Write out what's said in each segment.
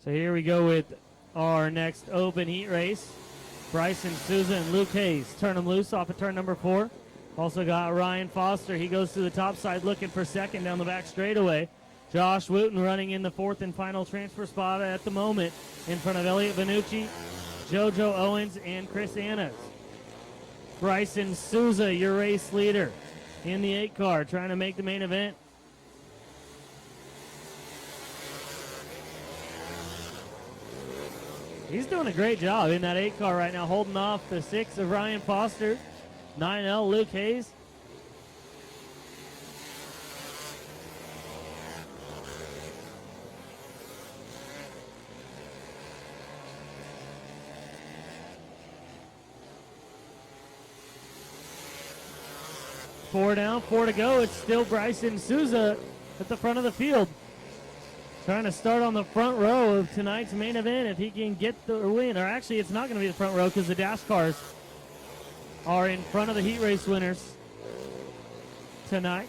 So here we go with our next open heat race. Bryson Souza and Luke Hayes turn them loose off of turn number 4. Also got Ryan Foster. He goes to the top side looking for second down the back straightaway. Josh Wooten running in the 4th and final transfer spot at the moment in front of Elliot Vanucci, JoJo Owens, and Chris Annas. Bryson Souza, your race leader in the 8 car, trying to make the main event. He's doing a great job in that 8 car right now, holding off the 6 of Ryan Foster, 9L Luke Hayes. Four down, 4 to go. It's still Bryson Souza at the front of the field. Trying to start on the front row of tonight's main event if he can get the win. Or actually, it's not going to be the front row because the dash cars are in front of the heat race winners tonight.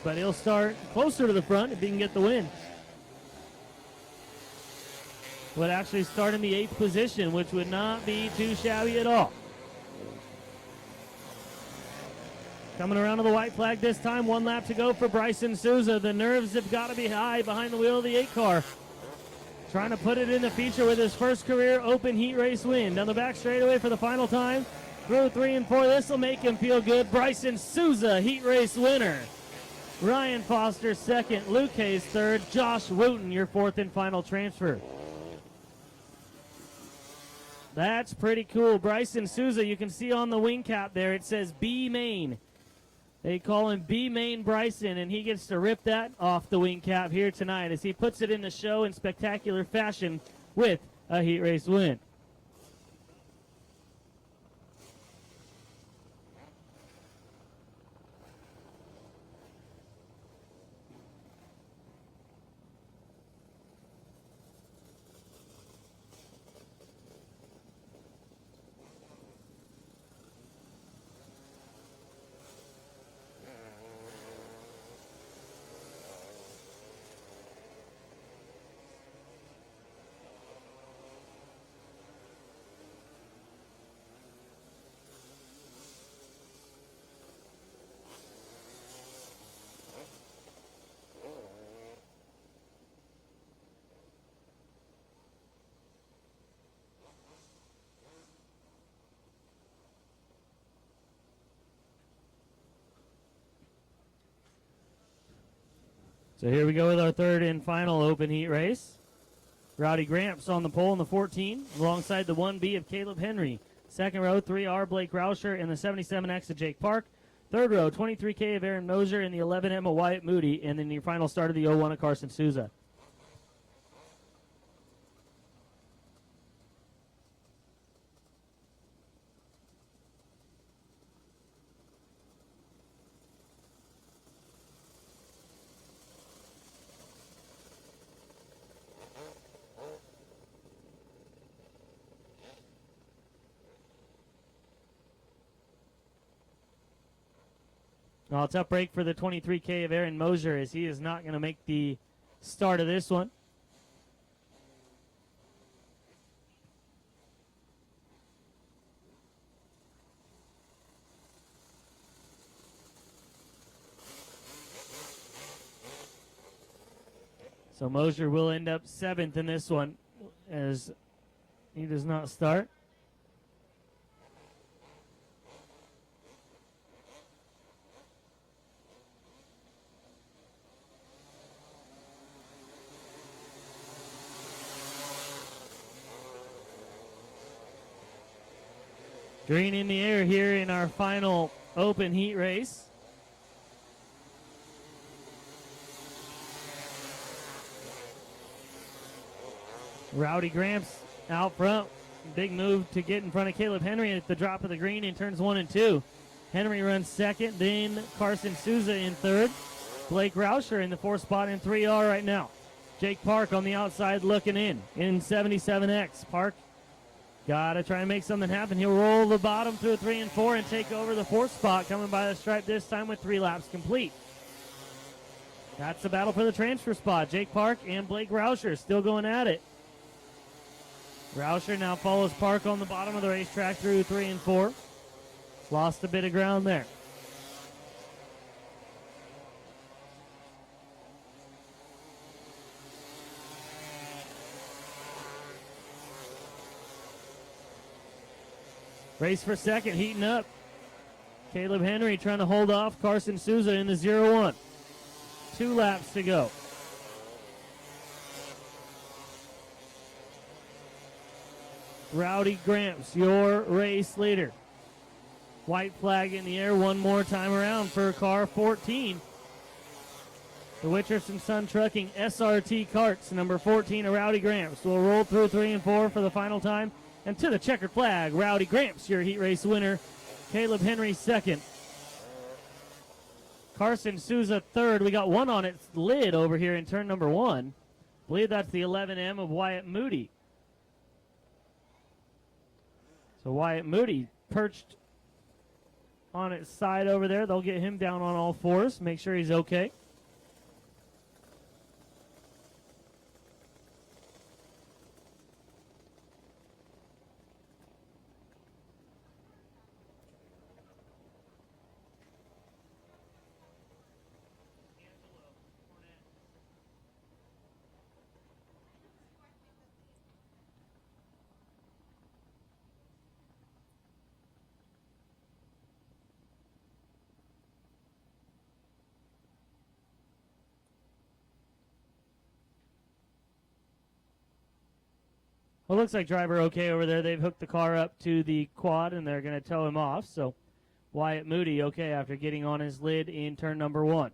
But he'll start closer to the front if he can get the win. Would actually start in the 8th position, which would not be too shabby at all. Coming around to the white flag this time. 1 lap to go for Bryson Souza. The nerves have got to be high behind the wheel of the 8 car. Trying to put it in the feature with his first career open heat race win. Down the back straightaway for the final time. Through 3 and 4. This will make him feel good. Bryson Souza, heat race winner. Ryan Foster second. Luke Hayes third. Josh Wooten, your 4th and final transfer. That's pretty cool. Bryson Souza, you can see on the wing cap there, it says B Main. They call him B Main Bryson, and he gets to rip that off the wing cap here tonight as he puts it in the show in spectacular fashion with a heat race win. So here we go with our 3rd and final open heat race. Rowdy Gramps on the pole in the 14, alongside the 1B of Caleb Henry. 2nd row, 3R Blake Rauscher and the 77X of Jake Park. 3rd row, 23K of Aaron Mosier and the 11M of Wyatt Moody. And then your final start of the 01 of Carson Souza. Well, tough break for the 23K of Aaron Mosier as he is not going to make the start of this one. So Mosier will end up 7th in this one as he does not start. Green in the air here in our final open heat race. Rowdy Gramps out front. Big move to get in front of Caleb Henry at the drop of the green in turns 1 and 2. Henry runs 2nd, then Carson Souza in 3rd. Blake Rauscher in the 4th spot in 3R right now. Jake Park on the outside looking in 77X. Park got to try and make something happen. He'll roll the bottom through 3 and 4 and take over the 4th spot, coming by the stripe this time with 3 laps complete. That's the battle for the transfer spot. Jake Park and Blake Rauscher still going at it. Rauscher now follows Park on the bottom of the racetrack through 3 and 4. Lost a bit of ground there. Race for second, heating up. Caleb Henry trying to hold off Carson Souza in the 0-1. 2 laps to go. Rowdy Gramps, your race leader. White flag in the air one more time around for car 14. The Witcherson Sun Trucking SRT Carts, number 14, Rowdy Gramps, will roll through 3 and 4 for the final time. And to the checkered flag, Rowdy Gramps, your heat race winner. Caleb Henry second. Carson Souza third. We got one on its lid over here in turn number 1. I believe that's the 11M of Wyatt Moody. So Wyatt Moody perched on its side over there. They'll get him down on all fours, make sure he's okay. Well, looks like driver okay over there. They've hooked the car up to the quad, and they're going to tow him off. So Wyatt Moody okay after getting on his lid in turn number 1.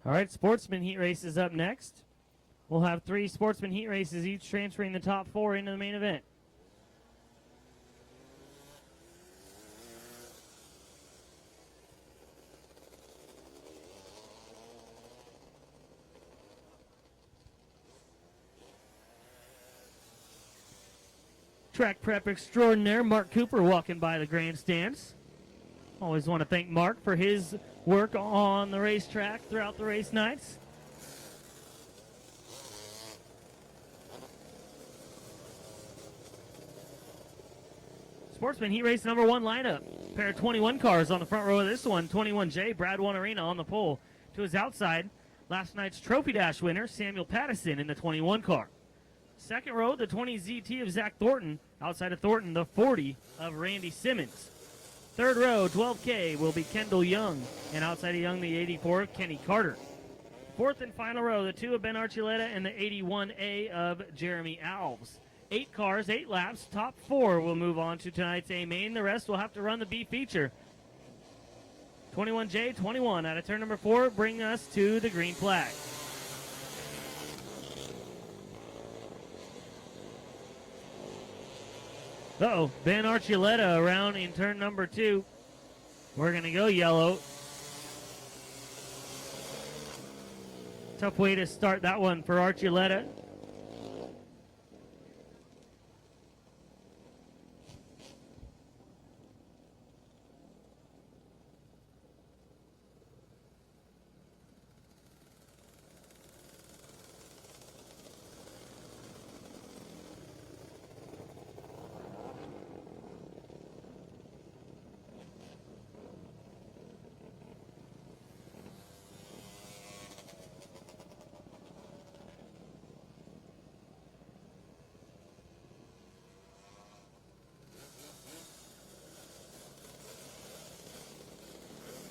All right, Sportsman heat races up next. We'll have 3 Sportsman heat races, each transferring the top 4 into the main event. Track prep extraordinaire, Mark Cooper walking by the grandstands. Always want to thank Mark for his work on the racetrack throughout the race nights. Sportsman heat race number 1 lineup. Pair of 21 cars on the front row of this one. 21J, Brad Arena on the pole. To his outside, last night's Trophy Dash winner, Samuel Pattison in the 21 car. Second row, the 20 ZT of Zach Thornton. Outside of Thornton, the 40 of Randy Simmons. Third row, 12K, will be Kendall Young. And outside of Young, the 84 of Kenny Carter. Fourth and final row, the 2 of Ben Archuleta and the 81A of Jeremy Alves. 8 cars, 8 laps. Top 4 will move on to tonight's A main. The rest will have to run the B feature. 21J, 21 out of turn number 4, bring us to the green flag. Ben Archuleta around in turn number 2. We're going to go yellow. Tough way to start that one for Archuleta.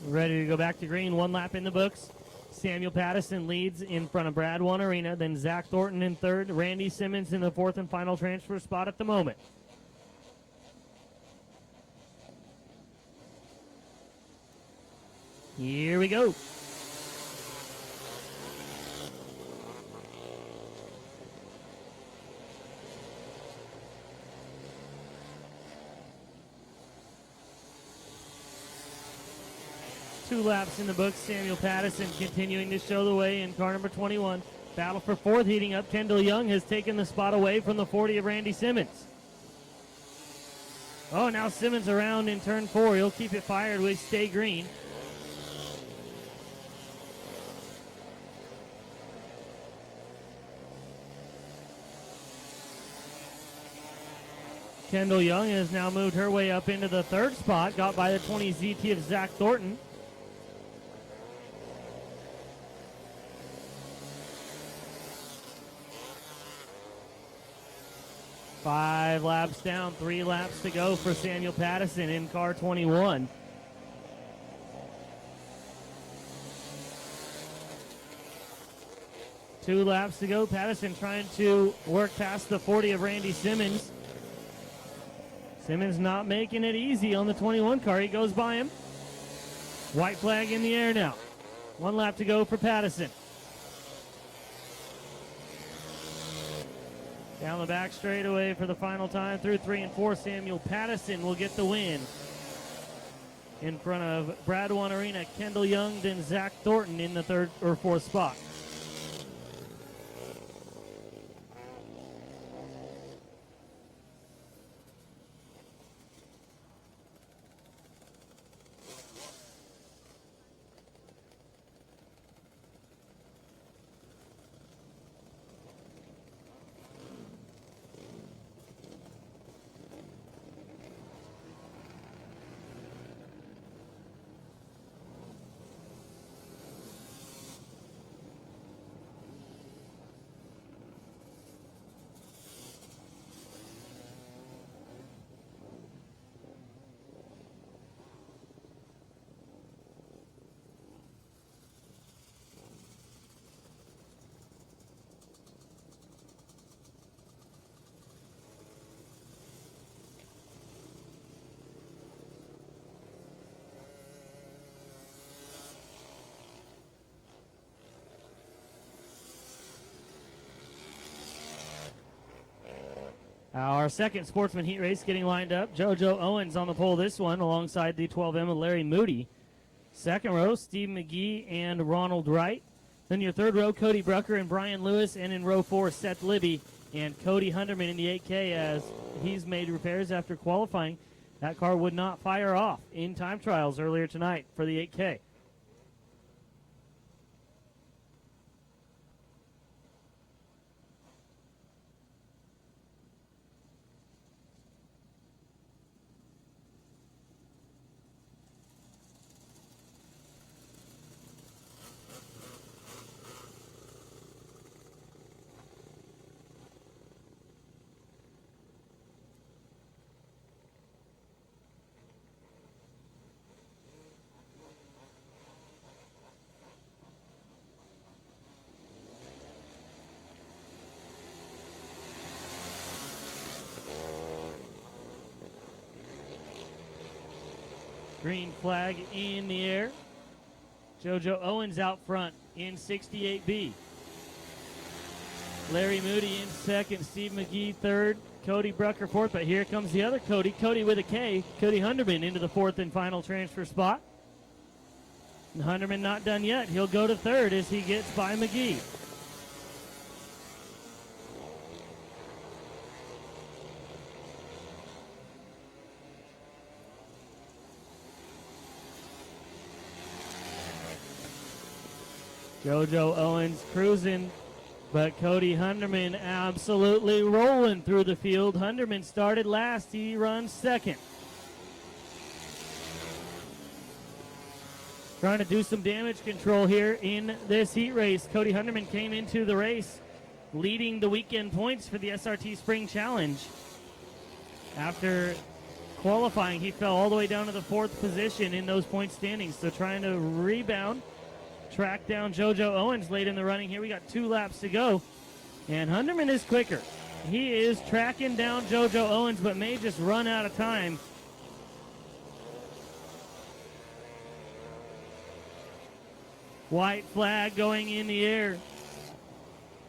Ready to go back to green. 1 lap in the books. Samuel Pattison leads in front of Brad Arena. Then Zach Thornton in third. Randy Simmons in the 4th and final transfer spot at the moment. Here we go. Two laps in the books. Samuel Patterson continuing to show the way in car number 21. Battle for fourth heating up. Kendall Young has taken the spot away from the 40 of Randy Simmons. Oh, now Simmons around in turn 4. He'll keep it fired with Stay Green. Kendall Young has now moved her way up into the third spot, got by the 20 ZT of Zach Thornton. Five laps down, 3 laps to go for Samuel Patterson in car 21. Two laps to go. Patterson trying to work past the 40 of Randy Simmons. Simmons not making it easy on the 21 car. He goes by him. White flag in the air now. 1 lap to go for Patterson. Down the back straightaway for the final time through 3 and 4. Samuel Patterson will get the win. In front of Brad Wanarina, Kendall Young, then Zach Thornton in the third or fourth spot. Our second Sportsman heat race getting lined up. JoJo Owens on the pole this one alongside the 12M of Larry Moody. Second row, Steve McGee and Ronald Wright. Then your third row, Cody Brucker and Brian Lewis. And in row 4, Seth Libby and Cody Hunterman in the 8K as he's made repairs after qualifying. That car would not fire off in time trials earlier tonight for the 8K. Green flag in the air. JoJo Owens out front in 68B. Larry Moody in second, Steve McGee third, Cody Brucker fourth, but here comes the other Cody, Cody with a K, Cody Hunterman into the fourth and final transfer spot. And Hunterman not done yet. He'll go to third as he gets by McGee. JoJo Owens cruising, but Cody Hunterman absolutely rolling through the field. Hunterman started last. He runs second. Trying to do some damage control here in this heat race. Cody Hunterman came into the race leading the weekend points for the SRT Spring Challenge. After qualifying, he fell all the way down to the fourth position in those point standings. So trying to rebound. Track down JoJo Owens late in the running here. We got 2 laps to go. And Hunterman is quicker. He is tracking down JoJo Owens, but may just run out of time. White flag going in the air.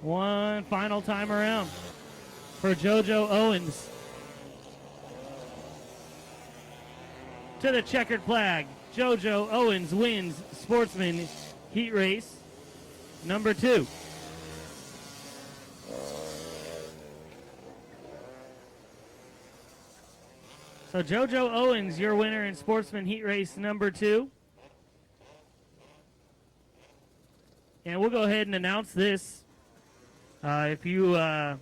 One final time around for JoJo Owens. To the checkered flag, JoJo Owens wins Sportsman Heat Race number 2. So JoJo Owens, your winner in Sportsman Heat Race number 2. And we'll go ahead and announce this. If you're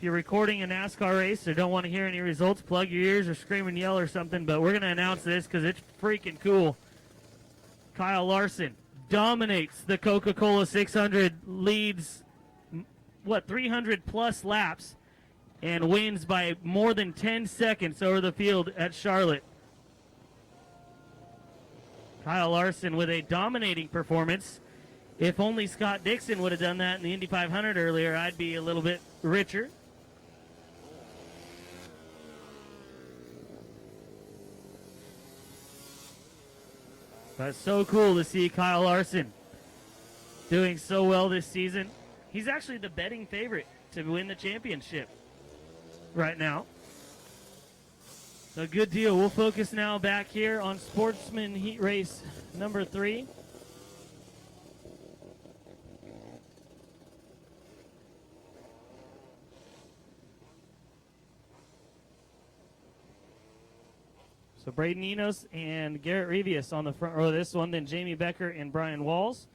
recording a NASCAR race or don't want to hear any results, plug your ears or scream and yell or something. But we're going to announce this because it's freaking cool. Kyle Larson dominates the Coca-Cola 600, leads 300 plus laps, and wins by more than 10 seconds over the field at Charlotte. Kyle Larson with a dominating performance. If only Scott Dixon would have done that in the Indy 500 earlier, I'd be a little bit richer. But it's so cool to see Kyle Larson doing so well this season. He's actually the betting favorite to win the championship right now. So good deal. We'll focus now back here on Sportsman Heat Race number 3. So Braden Enos and Garrett Revius on the front row of this one. Then Jamie Becker and Brian Walls.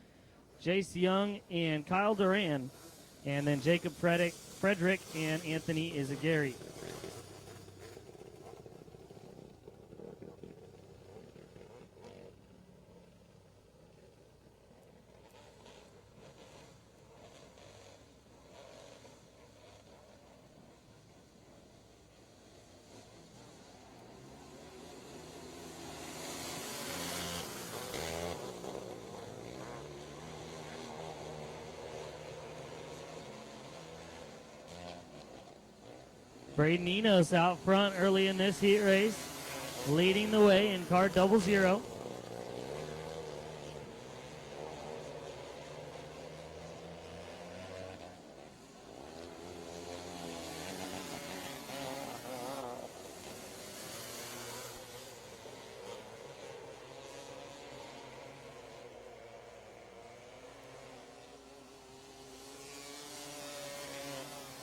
Jace Young and Kyle Duran. And then Jacob Frederick and Anthony Izagari. Braden Enos out front early in this heat race, leading the way in car 00.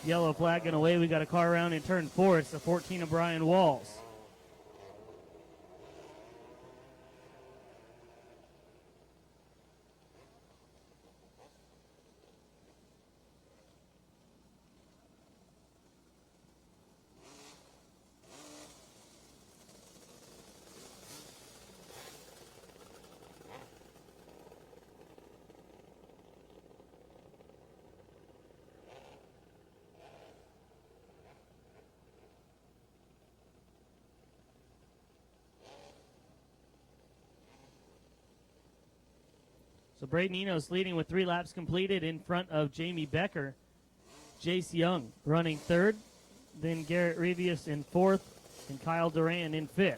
Yellow flag and away. We got a car around in turn 4. It's the 14 of Brian Walls. So Braden Enos leading with 3 laps completed in front of Jamie Becker. Jace Young running 3rd. Then Garrett Revius in 4th. And Kyle Duran in 5th.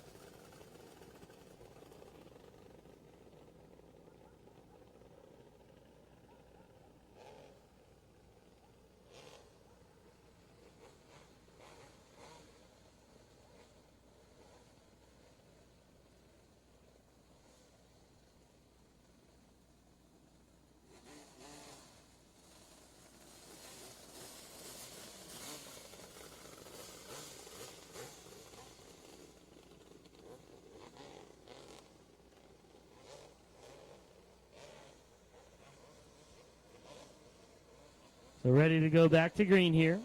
So ready to go back to green here.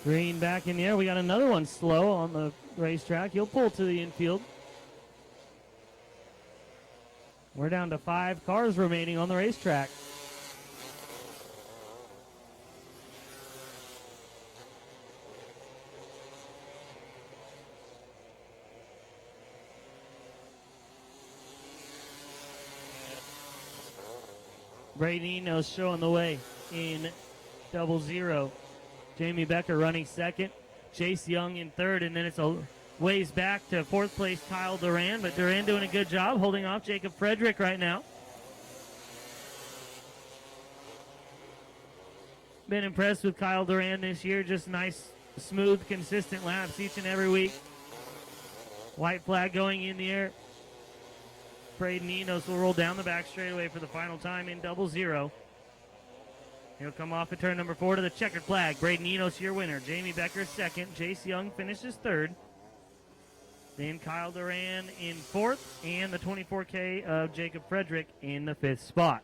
Green back in the air. We got another one slow on the racetrack. He'll pull to the infield. We're down to 5 cars remaining on the racetrack. Braden Enos showing the way in 00. Jamie Becker running 2nd. Chase Young in third, and then it's a ways back to fourth place Kyle Duran, but Duran doing a good job holding off Jacob Frederick right now. Been impressed with Kyle Duran this year. Just nice, smooth, consistent laps each and every week. White flag going in the air. Braden Enos will roll down the back straightaway for the final time in 00. He'll come off at turn number 4 to the checkered flag. Braden Enos, your winner. Jamie Becker second. Jace Young finishes third. Then Kyle Duran in fourth, and the 24K of Jacob Frederick in the fifth spot.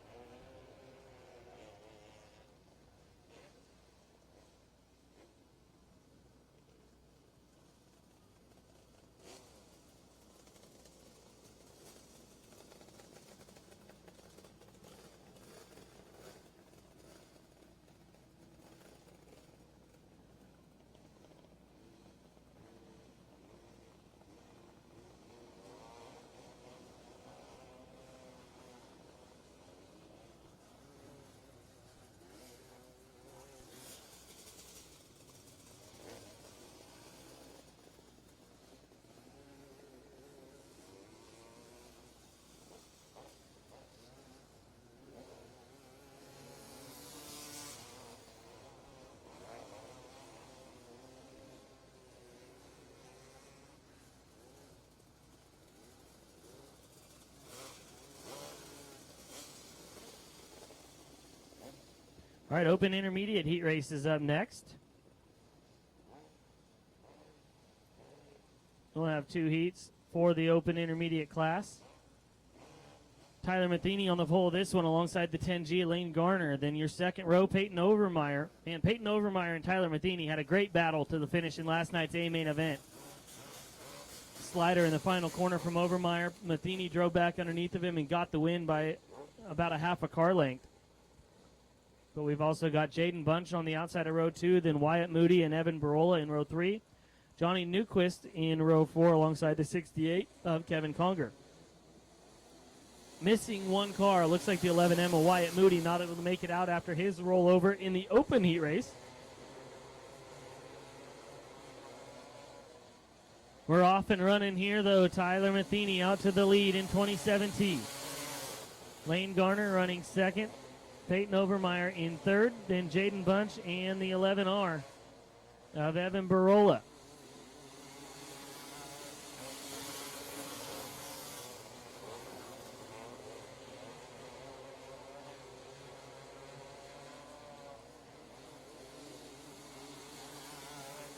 All right, Open Intermediate heat race is up next. We'll have 2 heats for the Open Intermediate class. Tyler Matheny on the pole of this one alongside the 10G, Lane Garner. Then your second row, Peyton Overmeyer. And Peyton Overmeyer and Tyler Matheny had a great battle to the finish in last night's A-main event. Slider in the final corner from Overmeyer. Matheny drove back underneath of him and got the win by about a half a car length. But we've also got Jaden Bunch on the outside of row 2, then Wyatt Moody and Evan Barola in row 3. Johnny Newquist in row 4 alongside the 68 of Kevin Conger. Missing one car, looks like the 11M of Wyatt Moody, not able to make it out after his rollover in the open heat race. We're off and running here, though. Tyler Matheny out to the lead in 2017. Lane Garner running second. Peyton Overmeyer in third, then Jaden Bunch and the 11R of Evan Barola.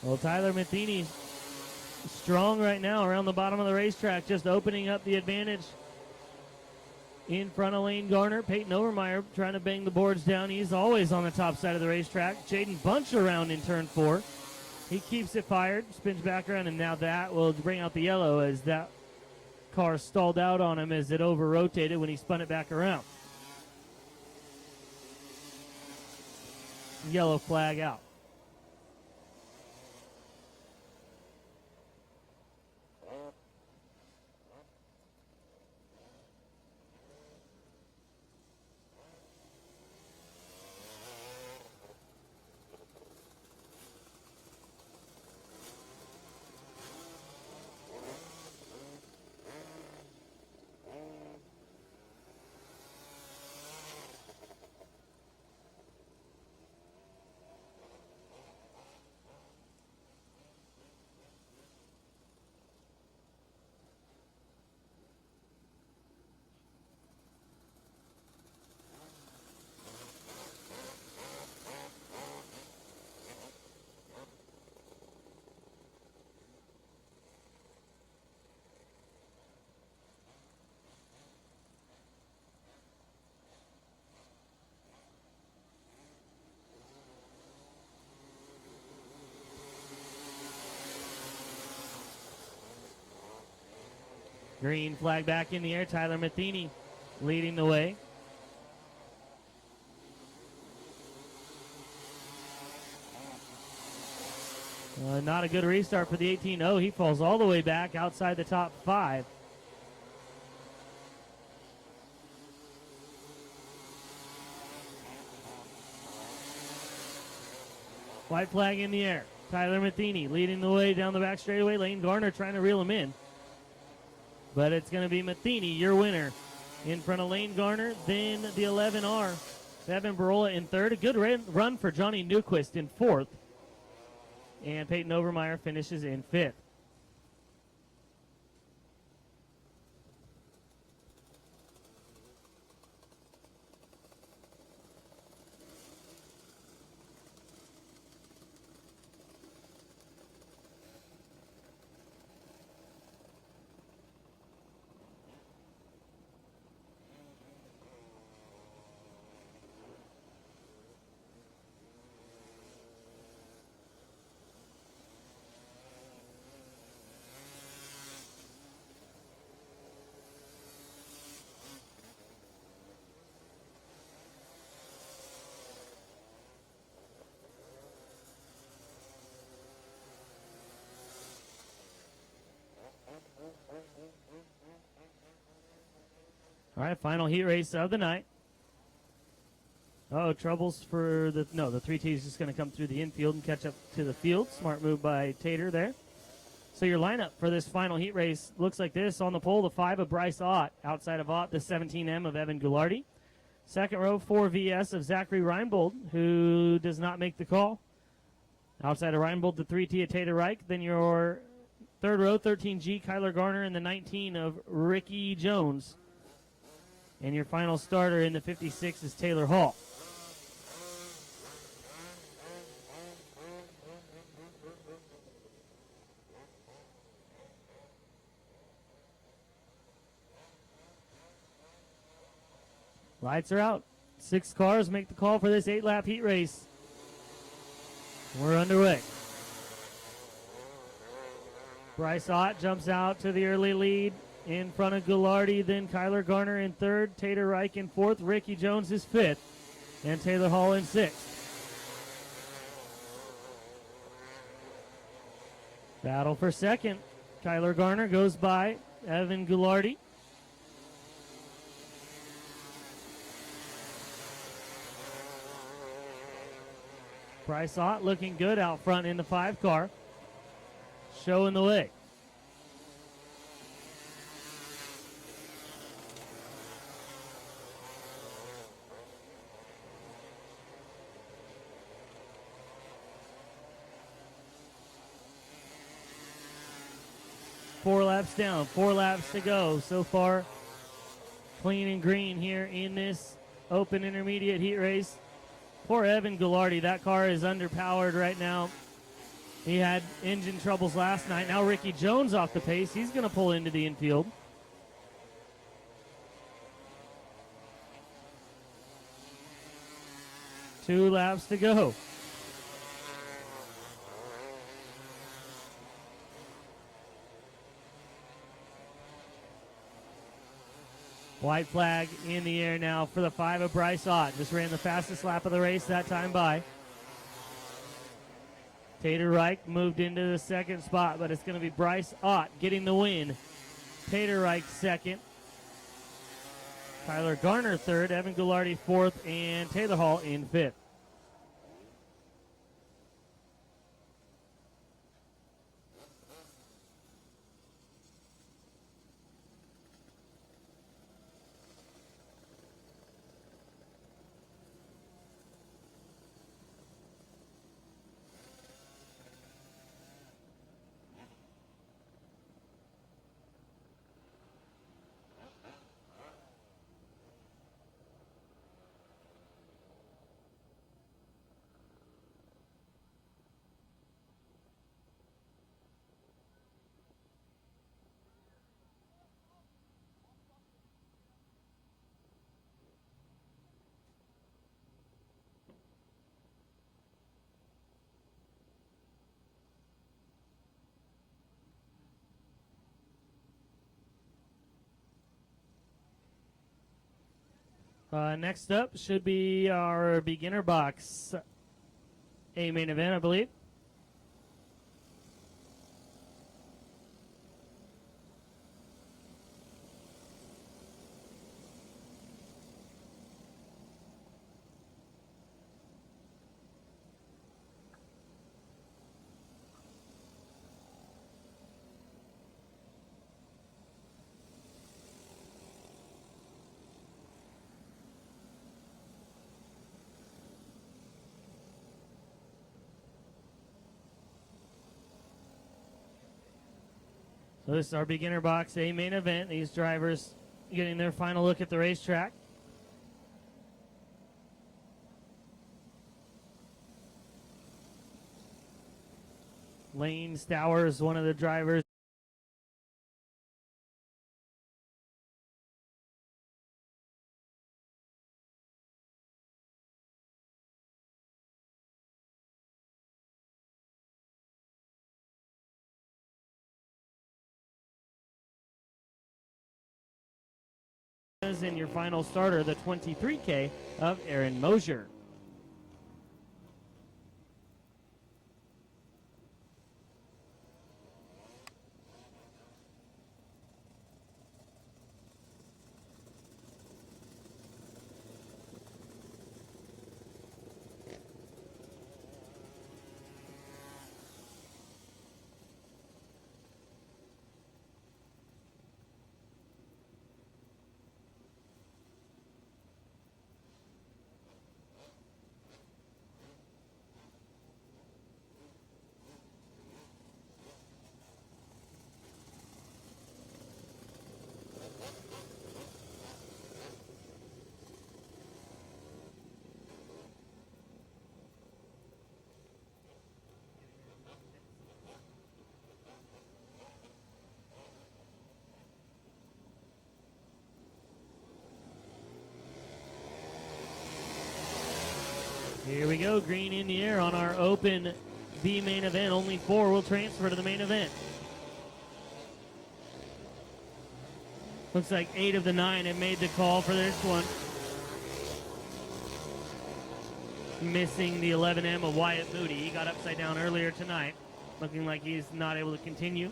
Well, Tyler Matheny strong right now around the bottom of the racetrack, just opening up the advantage in front of Lane Garner. Peyton Overmeyer trying to bang the boards down. He's always on the top side of the racetrack. Jaden Bunch around in turn 4. He keeps it fired, spins back around, and now that will bring out the yellow as that car stalled out on him as it over-rotated when he spun it back around. Yellow flag out. Green flag back in the air. Tyler Matheny leading the way. Not a good restart for the 18-0. He falls all the way back outside the top 5. White flag in the air. Tyler Matheny leading the way down the back straightaway. Lane Garner trying to reel him in. But it's going to be Matheny, your winner. In front of Lane Garner, then the 11R. Evan Barola in third. A good run for Johnny Newquist in fourth. And Peyton Overmeyer finishes in fifth. All right, final heat race of the night. Oh, troubles for the 3T is just going to come through the infield and catch up to the field. Smart move by Tater there. So your lineup for this final heat race looks like this. On the pole, the 5 of Bryce Ott. Outside of Ott, the 17M of Evan Goulardi. Second row, 4VS of Zachary Reinbold, who does not make the call. Outside of Reinbold, the 3T of Tater Reich. Then your third row, 13G, Kyler Garner, and the 19 of Ricky Jones. And your final starter in the 56 is Taylor Hall. Lights are out. 6 cars make the call for this 8-lap heat race. We're underway. Bryce Ott jumps out to the early lead in front of Goulardi, then Kyler Garner in third, Tater Reich in fourth, Ricky Jones is fifth, and Taylor Hall in sixth. Battle for second. Kyler Garner goes by Evan Goulardi. Bryce Ott looking good out front in the 5 car, showing the way. Four laps down, 4 laps to go. So far, clean and green here in this open intermediate heat race. Poor Evan Goulardi, that car is underpowered right now. He had engine troubles last night. Now Ricky Jones off the pace. He's going to pull into the infield. Two laps to go. White flag in the air now for the 5 of Bryce Ott. Just ran the fastest lap of the race that time by. Tater Reich moved into the second spot, but it's going to be Bryce Ott getting the win. Tater Reich second. Tyler Garner third. Evan Goulardi fourth. And Taylor Hall in fifth. Next up should be our beginner box, a main event, I believe. So this is our beginner box A main event. These drivers getting their final look at the racetrack. Lane Stowers, one of the drivers. In your final starter, the 23K of Aaron Mosier. Here we go, green in the air on our open B main event. Only 4 will transfer to the main event. Looks like 8 of the 9 have made the call for this one. Missing the 11M of Wyatt Moody. He got upside down earlier tonight. Looking like he's not able to continue.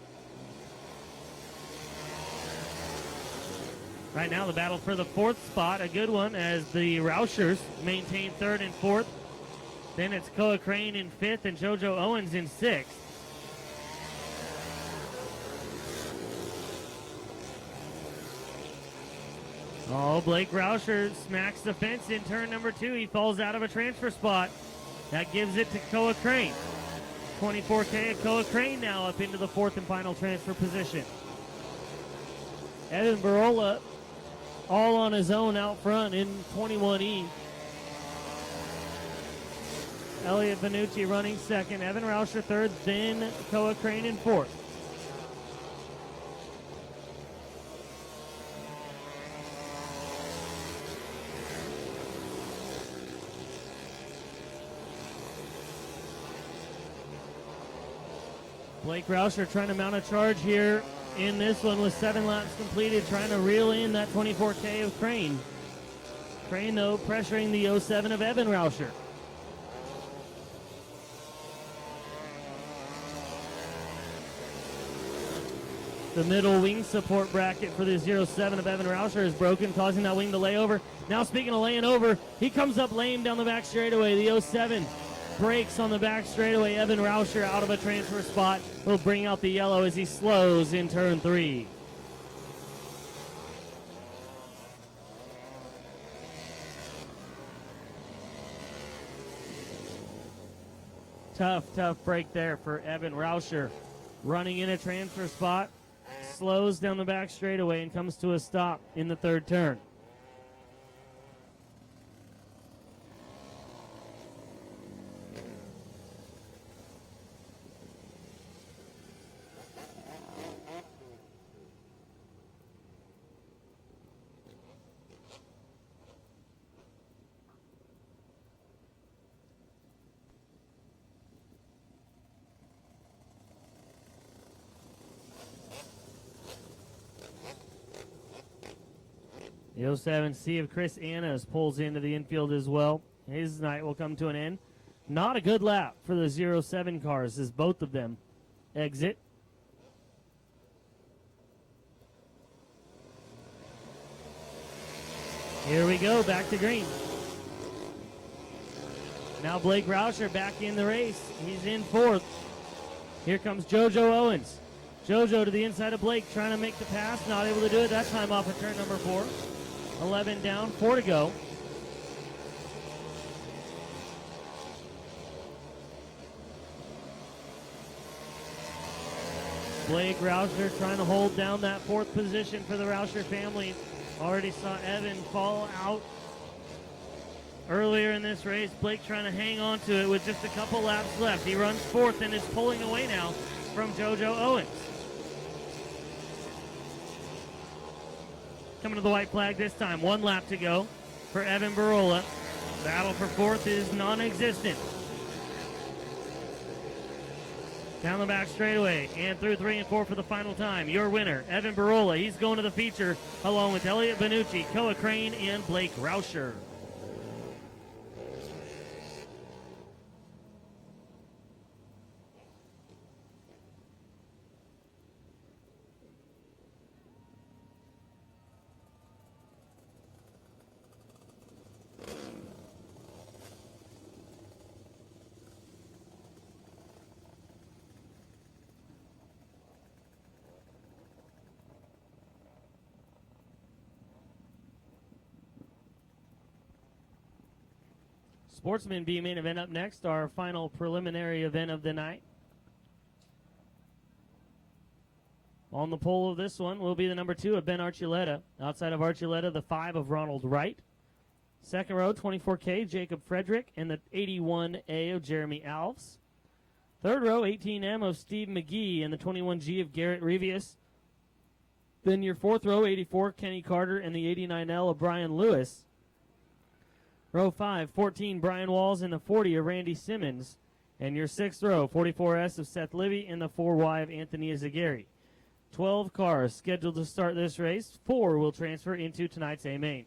Right now, the battle for the 4th spot, a good one, as the Roushers maintain 3rd and 4th. Then it's Koa Crane in 5th and JoJo Owens in 6th. Oh, Blake Rauscher smacks the fence in turn number 2. He falls out of a transfer spot. That gives it to Koa Crane. 24K of Koa Crane now up into the 4th and final transfer position. Evan Barola all on his own out front in 21E. Elliot Benucci running 2nd, Evan Rauscher 3rd, then Koa Crane in 4th. Blake Rauscher trying to mount a charge here in this one with 7 laps completed, trying to reel in that 24K of Crane. Crane, though, pressuring the 07 of Evan Rauscher. The middle wing support bracket for the 07 of Evan Rauscher is broken, causing that wing to lay over. Now, speaking of laying over, he comes up lame down the back straightaway. The 07 breaks on the back straightaway. Evan Rauscher out of a transfer spot will bring out the yellow as he slows in turn 3. Tough break there for Evan Rauscher. Running in a transfer spot, slows down the back straightaway and comes to a stop in the 3rd turn. The 07C of Chris Annas pulls into the infield as well. His night will come to an end. Not a good lap for the 07 cars as both of them exit. Here we go, back to green. Now Blake Rauscher back in the race. He's in 4th. Here comes JoJo Owens. JoJo to the inside of Blake, trying to make the pass. Not able to do it that time off of turn number 4. 11 down, 4 to go. Blake Rauscher trying to hold down that fourth position for the Rauscher family. Already saw Evan fall out earlier in this race. Blake trying to hang on to it with just a couple laps left. He runs fourth and is pulling away now from JoJo Owens. Coming to the white flag this time. 1 lap to go for Evan Barola. Battle for fourth is non-existent. Down the back straightaway and through 3 and 4 for the final time. Your winner, Evan Barola. He's going to the feature along with Elliot Benucci, Koa Crane, and Blake Rauscher. Sportsman B main event up next, our final preliminary event of the night. On the pole of this one will be the number 2 of Ben Archuleta. Outside of Archuleta, the 5 of Ronald Wright. Second row, 24K, Jacob Frederick, and the 81A of Jeremy Alves. Third row, 18M of Steve McGee, and the 21G of Garrett Revius. Then your fourth row, 84, Kenny Carter, and the 89L of Brian Lewis. Row 5, 14, Brian Walls, and the 40 of Randy Simmons. And your sixth row, 44S of Seth Libby, and the 4Y of Anthony Zagari. 12 cars scheduled to start this race. 4 will transfer into tonight's A main.